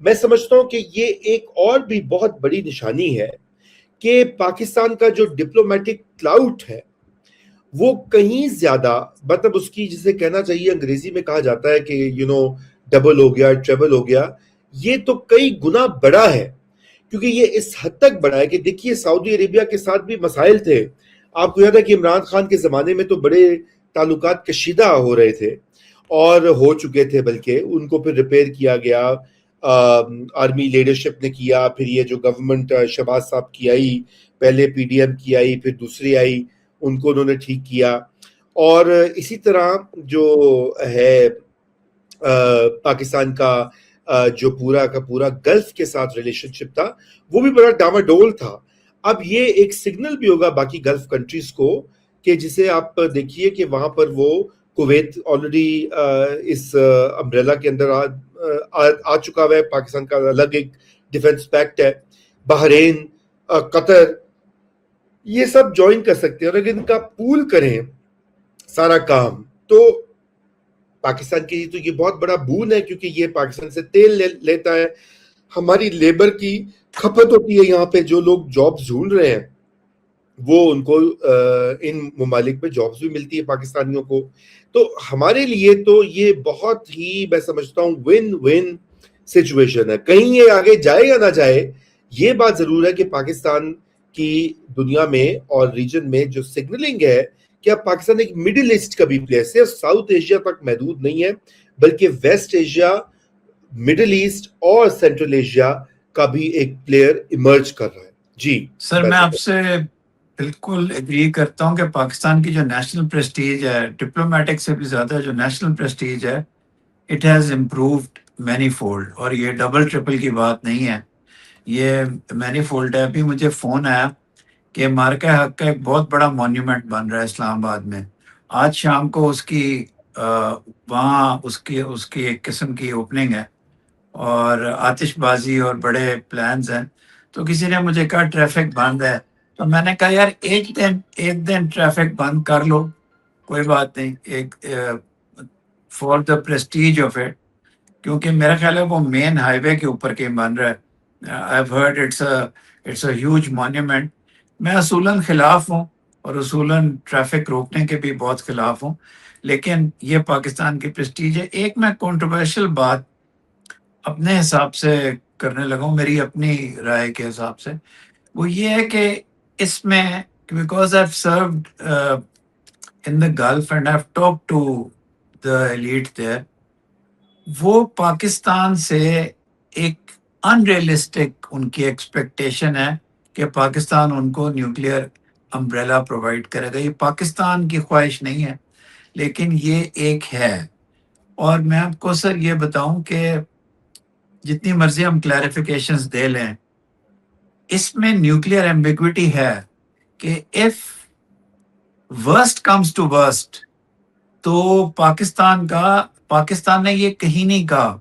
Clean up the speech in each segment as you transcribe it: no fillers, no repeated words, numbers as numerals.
میں سمجھتا ہوں کہ یہ ایک اور بھی بہت بڑی نشانی ہے کہ پاکستان کا جو ڈپلومیٹک کلاؤٹ ہے وہ کہیں زیادہ، مطلب اس کی جسے کہنا چاہیے انگریزی میں کہا جاتا ہے کہ ڈبل ہو گیا، ٹریبل ہو گیا، یہ تو کئی گنا بڑا ہے. کیونکہ یہ اس حد تک بڑا ہے کہ دیکھیے سعودی عربیہ کے ساتھ بھی مسائل تھے. آپ کو یاد ہے کہ عمران خان کے زمانے میں تو بڑے تعلقات کشیدہ ہو رہے تھے اور ہو چکے تھے، بلکہ ان کو پھر ریپیئر کیا گیا، آرمی لیڈرشپ نے کیا، پھر یہ جو گورنمنٹ شہباز صاحب کی آئی، پہلے پی ڈی ایم کی آئی، پھر دوسری آئی، ان کو انہوں نے ٹھیک کیا. اور اسی طرح جو ہے پاکستان کا جو پورا کا پورا گلف کے ساتھ ریلیشن شپ تھا وہ بھی بڑا ڈاواڈول تھا. اب یہ ایک سگنل بھی ہوگا باقی گلف کنٹریز کو کہ جسے آپ دیکھیے کہ وہاں پر وہ کویت آلریڈی اس امبریلا کے اندر آ چکا ہوا ہے، پاکستان کا الگ ایک ڈیفنس پیکٹ ہے، بحرین، قطر، یہ سب جوائن کر سکتے ہیں. اور اگر ان کا پول کریں سارا کام تو پاکستان کے لیے تو یہ بہت بڑا بون ہے، کیونکہ یہ پاکستان سے تیل لیتا ہے، ہماری لیبر کی کھپت ہوتی ہے یہاں پہ. جو لوگ جابز ڈھونڈ رہے ہیں وہ ان کو ان ممالک میں جابز بھی ملتی ہے پاکستانیوں کو. تو ہمارے لیے تو یہ بہت ہی میں سمجھتا ہوں ون ون سچویشن ہے. کہیں یہ آگے جائے یا نہ جائے، یہ بات ضرور ہے کہ پاکستان کی دنیا میں اور ریجن میں جو سگنلنگ ہے کہ اب پاکستان ایک مڈل ایسٹ کا بھی پلیئر، صرف ساؤتھ ایشیا تک محدود نہیں ہے، بلکہ ویسٹ ایشیا، مڈل ایسٹ اور سینٹرل ایشیا کا بھی ایک پلیئر ایمرج کر رہا ہے. جی سر، میں آپ سے بالکل ایگری کرتا ہوں کہ پاکستان کی جو نیشنل پریسٹیج ہے، ڈپلومیٹک سے بھی زیادہ جو نیشنل پریسٹیج ہے، it has improved many fold. اور یہ ڈبل ٹرپل کی بات نہیں ہے، یہ مینی فولڈ ہے. ابھی مجھے فون آیا کہ مارکہ حق کا ایک بہت بڑا مونیومنٹ بن رہا ہے اسلام آباد میں. آج شام کو اس کی وہاں اس کی ایک قسم کی اوپننگ ہے اور آتش بازی اور بڑے پلانز ہیں. تو کسی نے مجھے کہا ٹریفک بند ہے، تو میں نے کہا یار ایک دن ٹریفک بند کر لو، کوئی بات نہیں، ایک for the prestige of it. کیونکہ میرا خیال ہے وہ مین ہائی وے کے اوپر کہیں بن رہا ہے. I've heard it's a huge monument. میں اصولاً خلاف ہوں اور اصولاً ٹریفک روکنے کے بھی بہت خلاف ہوں، لیکن یہ پاکستان کی پریسٹیج ہے. ایک میں کنٹروورشل بات اپنے حساب سے کرنے لگا ہوں، میری اپنی رائے کے حساب سے، وہ یہ ہے کہ اس میں because I've served in the Gulf and I've talked to the elite there، وہ پاکستان سے ایک انریلسٹک ان کی ایکسپیکٹیشن ہے کہ پاکستان ان کو نیوکلیئر امبریلا پرووائڈ کرے گا. یہ پاکستان کی خواہش نہیں ہے، لیکن یہ ایک ہے. اور میں آپ کو سر یہ بتاؤں کہ جتنی مرضی ہم کلیریفیکیشنز دے لیں، اس میں نیوکلیئر ایمبیگوٹی ہے کہ if worst comes to worst تو پاکستان نے یہ کہیں نہیں کہا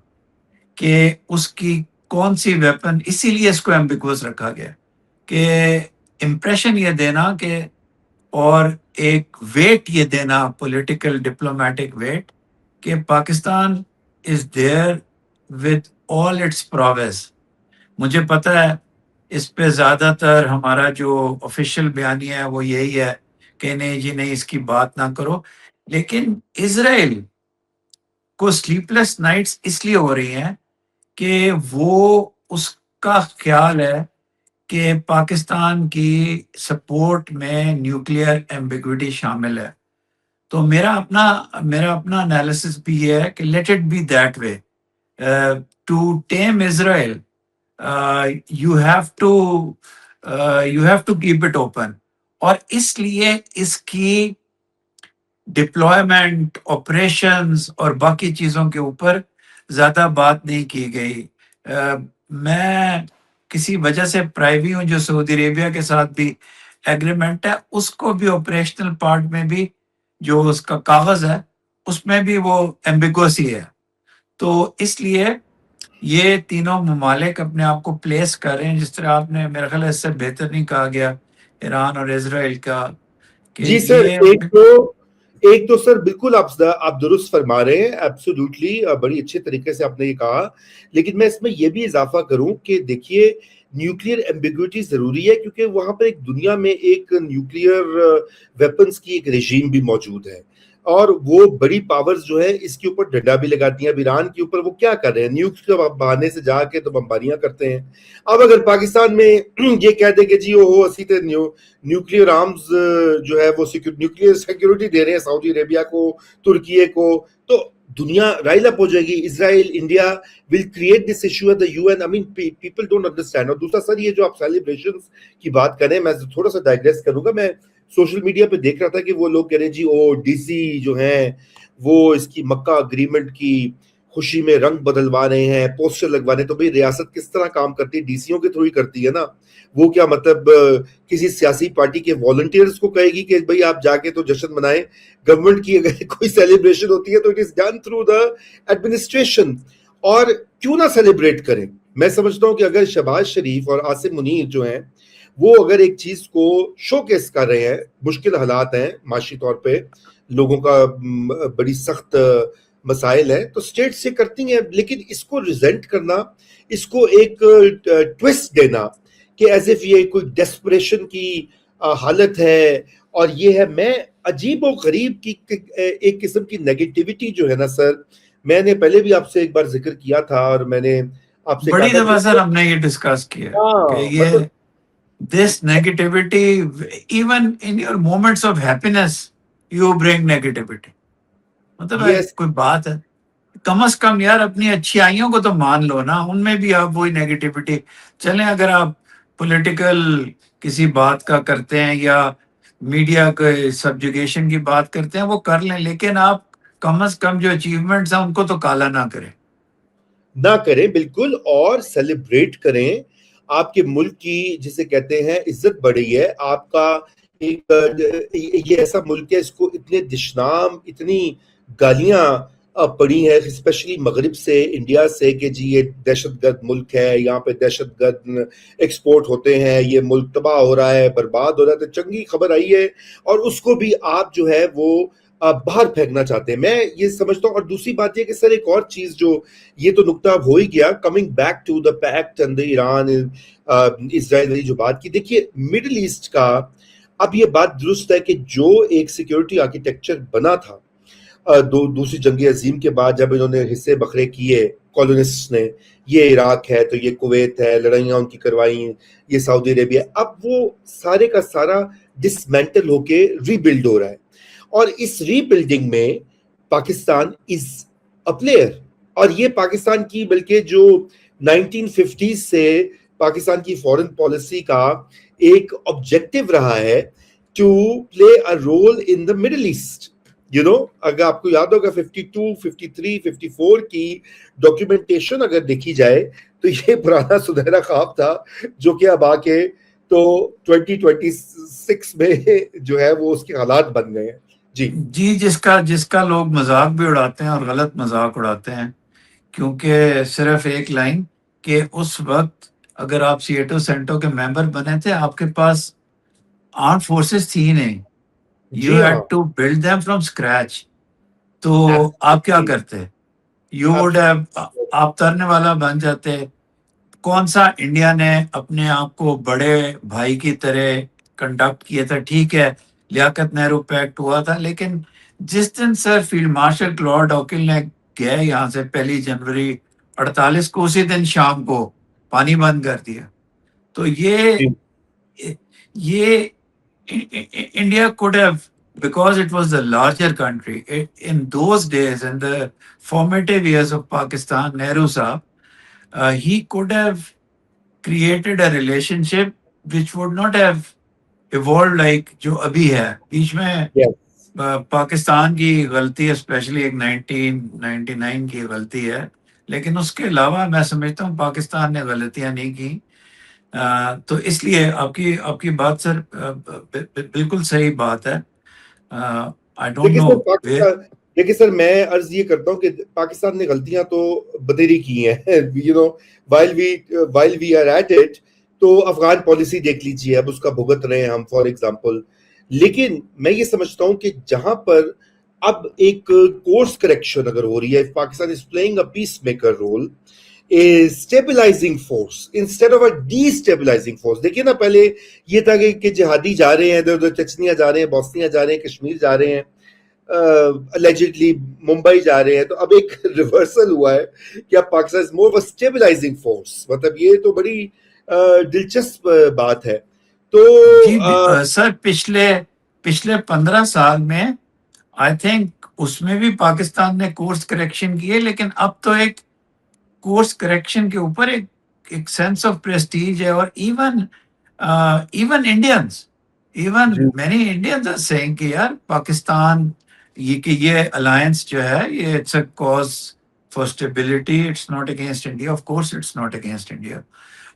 کہ اس کی کون سی ویپن، اسی لیے اس کو ایمبیگوس رکھا گیا کہ امپریشن یہ دینا کہ، اور ایک ویٹ یہ دینا، پولیٹیکل ڈپلومیٹک ویٹ، کہ Pakistan is there with all its prowess. مجھے پتہ ہے اس پہ زیادہ تر ہمارا جو آفیشیل بیانیہ ہے وہ یہی ہے کہ نہیں جی نہیں، اس کی بات نہ کرو. لیکن اسرائیل کو سلیپ لیس نائٹس اس لیے ہو رہی ہیں کہ وہ اس کا خیال ہے کہ پاکستان کی سپورٹ میں نیوکلیئر ایمبیگوٹی شامل ہے. تو میرا اپنا انالیسس بھی یہ ہے کہ let it be that way. To team Israel you have to keep it open. اور اس لیے اس کی ڈپلائمنٹ، آپریشنز اور باقی چیزوں کے اوپر زیادہ بات نہیں کی گئی. میں کسی وجہ سے پرائیوی ہوں، جو سعودی عربیہ کے ساتھ بھی ایگریمنٹ ہے، اس کو بھی آپریشنل پارٹ میں بھی جو اس کا کاغذ ہے اس میں بھی وہ ایمبیگوسی ہے. تو اس لیے یہ تینوں ممالک اپنے آپ کو پلیس کر رہے ہیں، جس طرح آپ نے میرا خیال ہے اس سے بہتر نہیں کہا گیا ایران اور اسرائیل کا، کہ جی سر، یہ ایک تو سر بالکل آپ درست فرما رہے ہیں، ایبسولوٹلی، بڑی اچھے طریقے سے آپ نے یہ کہا، لیکن میں اس میں یہ بھی اضافہ کروں کہ دیکھیے نیوکلیئر ایمبیگوٹی ضروری ہے، کیونکہ وہاں پر ایک دنیا میں ایک نیوکلیئر ویپنز کی ایک رژیم بھی موجود ہے، اور وہ بڑی پاورز جو ہے اس کے اوپر ڈنڈا بھی لگاتی ہیں. اب ایران کے اوپر وہ کیا کر رہے ہیں؟ نیوکس کے بہانے سے جا کے تو بمباریاں کرتے ہیں. اب اگر پاکستان میں یہ کہہ دے کہ جی وہ اسی تے نیوکلیئر آرمز جو ہے وہ نیوکلیئر سیکیورٹی دے رہے ہیں سعودی عربیہ کو، ترکیے کو، تو دنیا رائل اپ ہو جائے گی. اسرائیل، India will create this issue at the UN. I mean, people don't understand. اور دوسرا سر، یہ جو آپ سیلیبریشنز کی بات کریں، میں تھوڑا سا ڈائگریس کروں گا. میں سوشل میڈیا پہ دیکھ رہا تھا کہ وہ لوگ کہہ رہے ہیں جی ڈی سی جو ہیں وہ اس کی مکہ اگریمنٹ کی خوشی میں رنگ بدلوا رہے ہیں، پوسٹر لگوا رہے ہیں. تو بھئی ریاست کس طرح کام کرتی ہے؟ ڈی سیوں کے تھرو ہی کرتی ہے نا. وہ کیا مطلب کسی سیاسی پارٹی کے والنٹیئرز کو کہے گی کہ بھئی آپ جا کے تو جشن منائیں؟ گورنمنٹ کی اگر کوئی سیلیبریشن ہوتی ہے تو it is done through the administration. اور کیوں نہ سیلیبریٹ کریں؟ میں سمجھتا ہوں کہ اگر شہباز شریف اور عاصم منیر جو ہیں وہ اگر ایک چیز کو شو کیس کر رہے ہیں، مشکل حالات ہیں معاشی طور پہ، لوگوں کا بڑی سخت مسائل ہیں، تو اسٹیٹ سے کرتی ہیں، لیکن اس کو ریزنٹ کرنا، اس کو ایک ٹویسٹ دینا کہ ایز اف یہ کوئی ڈیسپریشن کی حالت ہے اور یہ ہے، میں عجیب و غریب کی ایک قسم کی نیگیٹیوٹی جو ہے نا سر، میں نے پہلے بھی آپ سے ایک بار ذکر کیا تھا اور میں نے آپ سے بڑی کہا دفعہ تھا سر ہم نے یہ ڈسکس کیا کہ یہ مطلب this negativity, even in your moments of happiness, you bring negativity. مطلب یس کوئی بات ہے، کم از کم یار اپنی اچھائیوں کو تو مان لو نا، ان میں بھی آپ وہی نیگیٹیوٹی چلیں. اگر آپ پولیٹیکل کسی بات کا کرتے ہیں یا میڈیا کے سبجوگیشن کی بات کرتے ہیں وہ کر لیں، لیکن آپ کم از کم جو اچیومنٹس ہیں ان کو تو کالا نہ کریں. نہ کریں بالکل، اور سیلیبریٹ کریں. آپ کے ملک کی جسے کہتے ہیں عزت بڑھی ہے، آپ کا ایک یہ ایسا ملک ہے، اس کو اتنے دشنام، اتنی گالیاں پڑی ہیں اسپیشلی مغرب سے، انڈیا سے، کہ جی یہ دہشت گرد ملک ہے، یہاں پہ دہشت گرد ایکسپورٹ ہوتے ہیں، یہ ملک تباہ ہو رہا ہے، برباد ہو رہا ہے. تو چنگی خبر آئی ہے اور اس کو بھی آپ جو ہے وہ باہر پھینکنا چاہتے ہیں. میں یہ سمجھتا ہوں. اور دوسری بات یہ کہ سر ایک اور چیز جو یہ تو نقطہ اب ہو ہی گیا، coming back to the pact and Iran Israel والی جو بات کی، دیکھیے مڈل ایسٹ کا اب یہ بات درست ہے کہ جو ایک سیکیورٹی آرکیٹیکچر بنا تھا دوسری جنگ عظیم کے بعد، جب انہوں نے حصے بکھرے کیے کالونسٹ نے، یہ عراق ہے تو یہ کویت ہے، لڑائیاں ان کی کروائیں، یہ سعودی عربیہ، اب وہ سارے کا سارا ڈسمینٹل ہو کے ری بلڈ ہو رہا ہے. اور اس ری بلڈنگ میں پاکستان از اے پلیئر. اور یہ پاکستان کی بلکہ جو 1950 سے پاکستان کی فورن پالیسی کا ایک آبجیکٹو رہا ہے to play a role in the Middle East. اگر آپ کو یاد ہوگا 52, 53, 54 کی ڈاکیومنٹیشن اگر دیکھی جائے تو یہ پرانا سنہرا خواب تھا جو کہ اب آ کے تو 2026 میں جو ہے وہ اس کے حالات بن گئے ہیں. جی جس کا لوگ مذاق بھی اڑاتے ہیں اور غلط مذاق اڑاتے ہیں، کیونکہ صرف ایک لائن کہ اس وقت اگر آپ سیٹو سینٹو کے ممبر بنے تھے، آپ کے پاس آرم فورسز تھی نہیں، you had to build them from scratch. تو آپ کیا کرتے؟ یو وڈ آپ ترنے والا بن جاتے. کون سا انڈیا نے اپنے آپ کو بڑے بھائی کی طرح کنڈکٹ کیا تھا؟ ٹھیک ہے لیاقت نہرو پیکٹ ہوا تھا، لیکن جس دن سر فیلڈ مارشل کلارڈ اوکل نے گئے یہاں سے 1 جنوری 48 کو، اسی دن شام کو پانی بند کر دیا. تو یہ India could have, because it was the larger country in those days, in the formative years of Pakistan, Nehru Saab, he could have created a relationship which would not have evolved like جو ابھی ہے. بیچ میں پاکستان کی غلطی especially ایک 1999 کی غلطی ہے، لیکن اس کے علاوہ میں سمجھتا ہوں پاکستان نے غلطیاں نہیں کی. تو اس لیے آپ کی بات سر بالکل صحیح بات ہے. I don't know where. دیکھیے سر میں عرض یہ کرتا ہوں کہ پاکستان نے غلطیاں تو بدیری کی ہیں. while we are at it, تو افغان پالیسی دیکھ لیجیے، اب اس کا بھگت رہے ہیں ہم. فار ایگزامپل لیکن میں یہ سمجھتا ہوں کہ جہاں پر اب ایک کورس کریکشن اگر ہو رہی ہے, Pakistan is playing a peacemaker role, stabilising force instead of a destabilising force. دیکھیے نا, پہلے یہ تھا کہ جہادی جا رہے ہیں ادھر ادھر, چچنیا جا رہے ہیں, بوسنیا جا رہے ہیں, کشمیر جا رہے ہیں, allegedly ممبئی جا رہے ہیں. تو اب ایک ریورسل ہوا ہے کہ اب Pakistan is more of a stabilising force. مطلب یہ تو بڑی دلچسپ بات ہے. تو جی سر, پچھلے 15 سال میں آئی تھنک اس میں بھی پاکستان نے کورس کریکشن کیے, لیکن اب تو ایک کورس کریکشن کے اوپر ایک سینس آف پریسٹیج ہے. اور even Indians, even many Indians are seeing کہ یار پاکستان یہ الائنس جو ہے یہ it's a cause for stability, it's not against India. Of course it's not against India.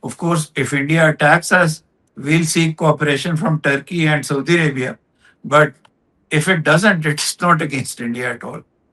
Of course, if India attacks us, we'll seek cooperation from Turkey and Saudi Arabia. But if it doesn't, it's not against India at all.